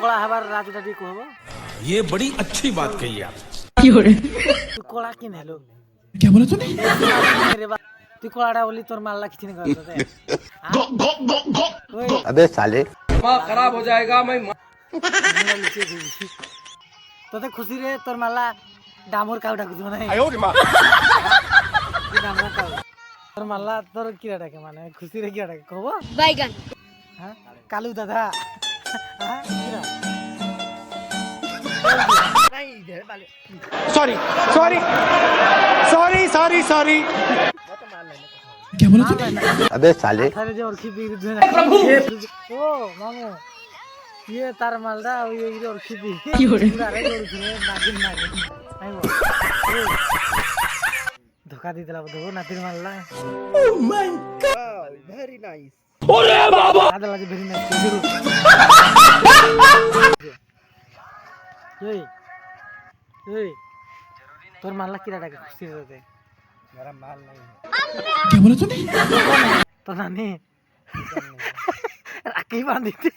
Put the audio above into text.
কড়া হবার রাজটা দিয়ে কহব ये बड़ी अच्छी बात कही आप। তুই কড়া কিনে হলো क्या बोला तूने? তুই কড়াটা বলি তোর মাল্লা কিছু না করতে अबे साले खराब हो जाएगा मैं তোতে খুশি রে তোর মাল্লা ডামর কাউটা খুঁজবো না ডামর কাউ তোর মাল্লা তোর কিরা ডাকে মানে খুশি রে কিরা ডাকে কব বাইগান হ্যাঁ কালু দাদা হ্যাঁ কিরা sorry sorry sorry sorry sorry क्या बोला तूने? अबे साले আরে যে ওর খিদি ও মামু ইয়ে তার মালটা ওই ওই ওর খিদি কি করে আরে ওর খিদি নাগিন নাগিন আইবো ধোকা দি দিলা বধু নাতির মাললা ও মাই গড ভেরি নাইস ওরে বাবা আদা লাগে ভেরি নাইস এই এই তোর মাললা কিরা ডাকে খুশি হতে मेरा माल नहीं है क्या बोला तूने? तो नानी राखी बांधी थी